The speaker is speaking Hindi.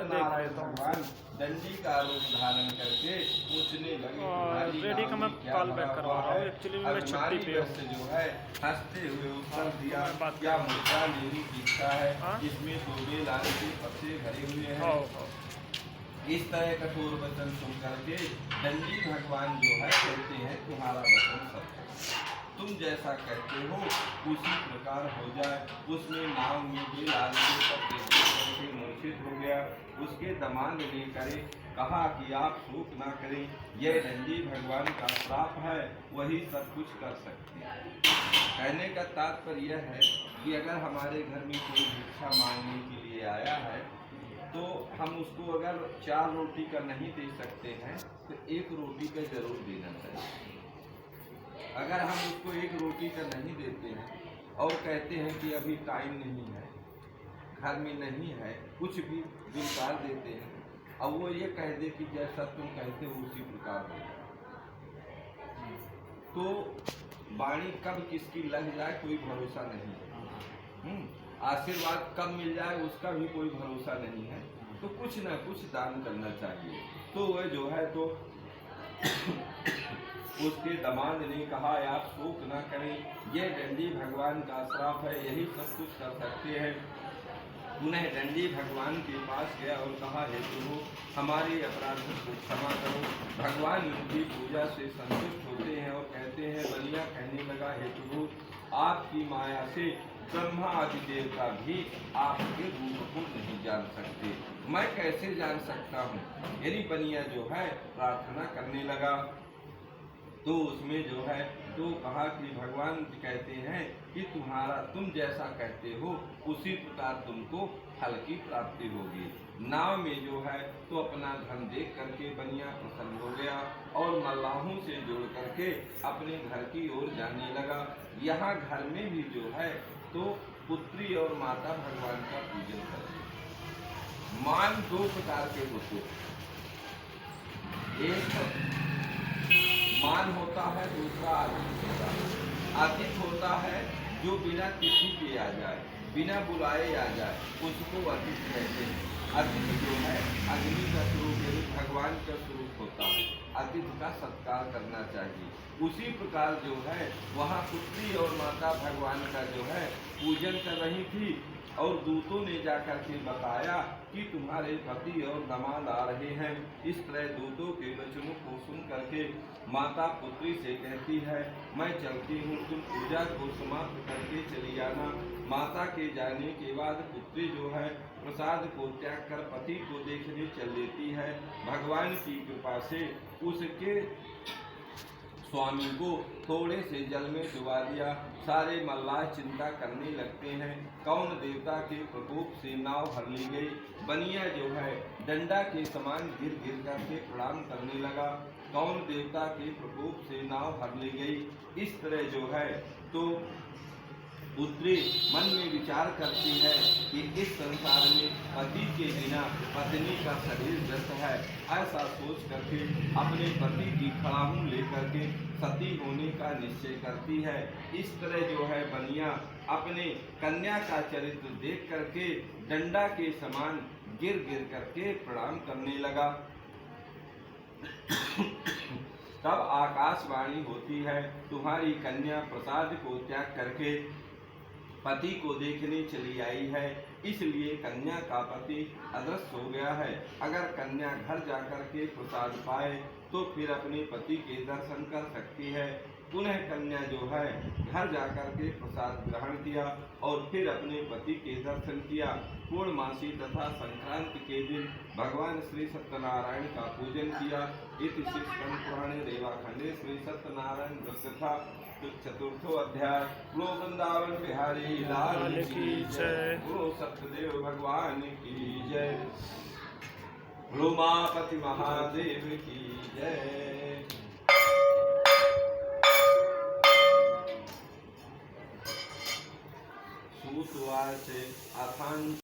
सत्यनारायण भगवान डंडी का रूप धारण करके पूछने लगे रेडी का मैं कॉल बैक करवा रहा हूँ। एक्चुअली मैं छुट्टी पे हूँ। जो है हंसते हुए उत्तर दिया, क्या मुद्रा लेने की इच्छा है? इसमें तोबे लाने के पत्ते भरे हुए हैं। इस तरह कठोर वचन सुन करके दंडी भगवान जो है कहते हैं तुम्हारा वचन सत्य, तुम जैसा कहते हो उसी प्रकार हो जाए। उसने नाव में बेल आदि करके मूर्छित हो गया। उसके दमाद ने करे कहा कि आप शोक ना करें, यह दंडी भगवान का श्राप है, वही सब कुछ कर सकते हैं। कहने का तात्पर्य यह है कि अगर हमारे घर में कोई भिक्षा मांगने के लिए आया है तो हम उसको अगर 4 रोटी का नहीं दे सकते हैं तो 1 रोटी का जरूर देना चाहिए। अगर हम उसको 1 रोटी का नहीं देते हैं और कहते हैं कि अभी टाइम नहीं है, घर में नहीं है, कुछ भी दुलकार देते हैं, अब वो ये कह दे कि जैसा तुम कहते हो उसी प्रकार हो जाए, तो वाणी कब किसकी लग जाए कोई भरोसा नहीं है। आशीर्वाद कब मिल जाए उसका भी कोई भरोसा नहीं है। तो कुछ न कुछ दान करना चाहिए। तो वह जो है तो उसके दामाद ने कहा आप शोक न करें, यह दंडी भगवान का श्राप है, यही सब कुछ कर सकते हैं। पुनः दंडी भगवान के पास गया और कहा हे प्रभु हमारे अपराधों को क्षमा करो। भगवान उनकी पूजा से संतुष्ट होते हैं और कहते हैं बलिया कहने लगा हे प्रभु आपकी माया से ब्रह्मा आदि देवता भी आपके रूप को नहीं जान सकते, मैं कैसे जान सकता हूँ। यदि बनिया जो है प्रार्थना करने लगा तो उसमें जो है तो कहा कि भगवान कहते हैं कि तुम जैसा कहते हो उसी प्रकार तुमको फल की प्राप्ति होगी। नाव में जो है तो अपना धन देख करके बनिया प्रसन्न हो गया और मल्लाहों से जोड़ करके अपने घर की ओर जाने लगा। यहाँ घर में भी जो है तो पुत्री और माता भगवान का पूजन करते। मान 2 प्रकार के होते, एक मान होता है, दूसरा आतिथ्य होता है। आतिथ्य होता है जो बिना तिथि के आ जाए, बिना बुलाए आ जाए, उसको आतिथ्य कहते हैं। अतिथि जो है अग्नि का स्वरूप यानी भगवान का स्वरूप होता है, अतिथि का सत्कार करना चाहिए। उसी प्रकार जो है वहाँ पुत्री और माता भगवान का जो है पूजन कर रही थी और दूतों ने जाकर के बताया कि तुम्हारे पति और दामाद आ रहे हैं। इस तरह दूतों के वचनों को सुन करके माता पुत्री से कहती है मैं चलती हूँ, तुम पूजा को समाप्त करके चली आना। माता के जाने के बाद पुत्री जो है प्रसाद को त्याग कर पति को देखने चल लेती है। भगवान की कृपा से उसके स्वामी को थोड़े से जल में डुबा दिया। सारे मल्लाह चिंता करने लगते हैं कौन देवता के प्रकोप से नाव हर ली गई। बनिया जो है डंडा के समान गिर गिर करके प्रणाम करने लगा, कौन देवता के प्रकोप से नाव हर ली गई। इस तरह जो है तो पुत्री मन में विचार करती है कि इस संसार में पति के बिना पत्नी का शरीर व्यर्थ है। ऐसा सोच करके अपने पति की खड़ाहूं लेकर के सती होने का निश्चय करती है। इस तरह जो है बनिया अपने कन्या का चरित्र देख करके डंडा के समान गिर गिर करके प्रणाम करने लगा। तब आकाशवाणी होती है तुम्हारी कन्या प्रसाद को त्याग करके पति को देखने चली आई है, इसलिए कन्या का पति अदृश्य हो गया है। अगर कन्या घर जाकर के प्रसाद पाए तो फिर अपने पति के दर्शन कर सकती है। पुनः कन्या जो है घर जाकर के प्रसाद ग्रहण किया और फिर अपने पति के दर्शन किया। पूर्णमासी तथा संक्रांति के दिन भगवान श्री सत्यनारायण का पूजन किया। इति श्री स्कंद पुराणे रेवाखंडे श्री सत्यनारायण व्रतकथा चतुर्थो अध्याय। बोलो वृंदावन बिहारी लाल की जय, बोलो सत्यदेव भगवान की जय, बोलो उमापति महादेव की जय। सूतवासे अथान